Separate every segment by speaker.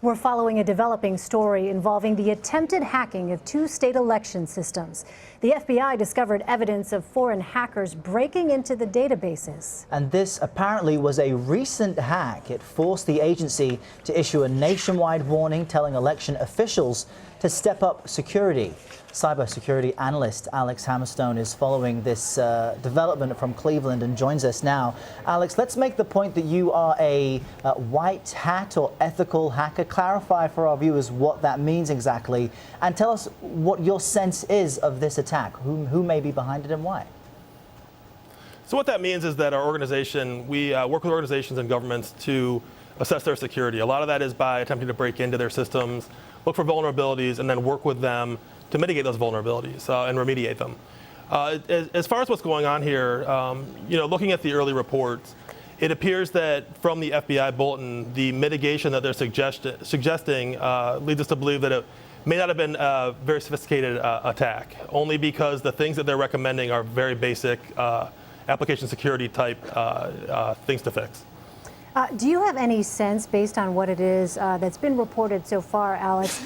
Speaker 1: We're following a developing story involving the attempted hacking of two state election systems. The FBI discovered evidence of foreign hackers breaking into the databases.
Speaker 2: And this apparently was a recent hack. It forced the agency to issue a nationwide warning telling election officials to step up security. Cybersecurity analyst Alex Hammerstone is following this development from Cleveland and joins us now. Alex, let's make the point that you are a white hat or ethical hacker. Clarify for our viewers what that means exactly, and tell us what your sense is of this attack. Who may be behind it and why?
Speaker 3: So what that means is that our organization, we work with organizations and governments to assess their security. A lot of that is by attempting to break into their systems, look for vulnerabilities, and then work with them to mitigate those vulnerabilities and remediate them. As far as what's going on here, looking at the early reports, it appears that from the FBI bulletin, the mitigation that they're suggesting leads us to believe that it may not have been a very sophisticated attack, only because the things that they're recommending are very basic application security type things to fix.
Speaker 1: Do you have any sense, based on what it is that's been reported so far, Alex,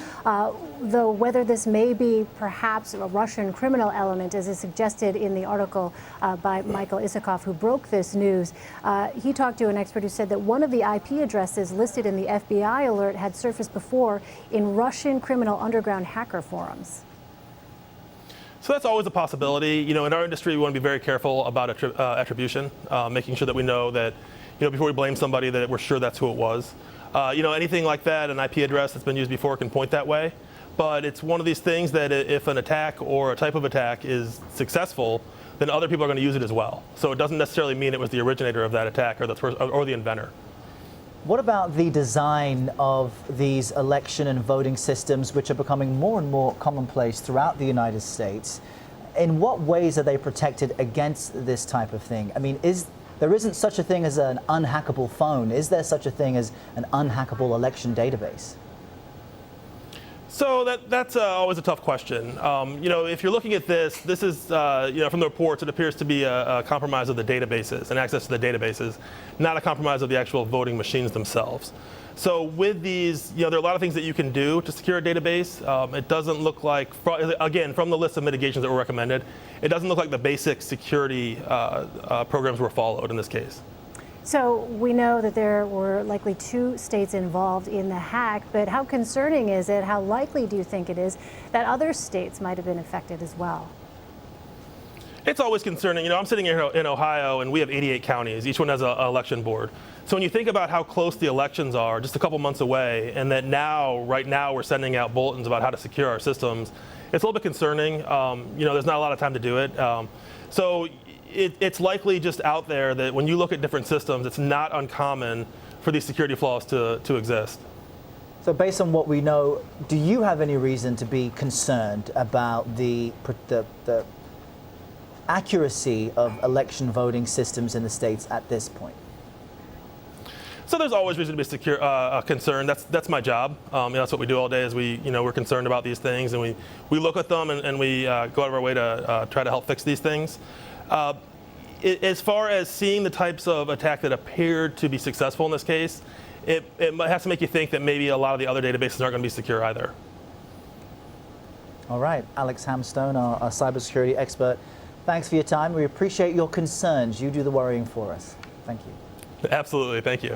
Speaker 1: whether this may be perhaps a Russian criminal element, as is suggested in the article by Michael Isikoff, who broke this news? He talked to an expert who said that one of the IP addresses listed in the FBI alert had surfaced before in Russian criminal underground hacker forums.
Speaker 3: So that's always a possibility. In our industry, we want to be very careful about attribution, making sure that we know that before we blame somebody, that we're sure that's who it was. Anything like that, an IP address that's been used before can point that way. But it's one of these things that if an attack or a type of attack is successful, then other people are going to use it as well. So it doesn't necessarily mean it was the originator of that attack or the inventor.
Speaker 2: What about the design of these election and voting systems, which are becoming more and more commonplace throughout the United States? In what ways are they protected against this type of thing? I mean, there isn't such a thing as an unhackable phone. Is there such a thing as an unhackable election database?
Speaker 3: So that's always a tough question. If you're looking at this is, from the reports, it appears to be a compromise of the databases and access to the databases, not a compromise of the actual voting machines themselves. So with these, there are a lot of things that you can do to secure a database. It doesn't look like, again, from the list of mitigations that were recommended, it doesn't look like the basic security programs were followed in this case.
Speaker 1: So we know that there were likely two states involved in the hack, but how concerning is it? How likely do you think it is that other states might have been affected as well?
Speaker 3: It's always concerning. I'm sitting here in Ohio, and we have 88 counties. Each one has an election board. So when you think about how close the elections are, just a couple months away, and that right now, we're sending out bulletins about how to secure our systems, it's a little bit concerning. There's not a lot of time to do it. So it's likely just out there that when you look at different systems, it's not uncommon for these security flaws to exist.
Speaker 2: So based on what we know, do you have any reason to be concerned about the accuracy of election voting systems in the states at this point?
Speaker 3: So there's always reason to be concerned. That's my job. That's what we do all day. Is we're concerned about these things, and we look at them and we go out of our way to try to help fix these things. As far as seeing the types of attack that appeared to be successful in this case, it has to make you think that maybe a lot of the other databases aren't going to be secure either.
Speaker 2: All right, Alex Hammerstone, our cybersecurity expert. Thanks for your time. We appreciate your concerns. You do the worrying for us. Thank you.
Speaker 3: Absolutely. Thank you.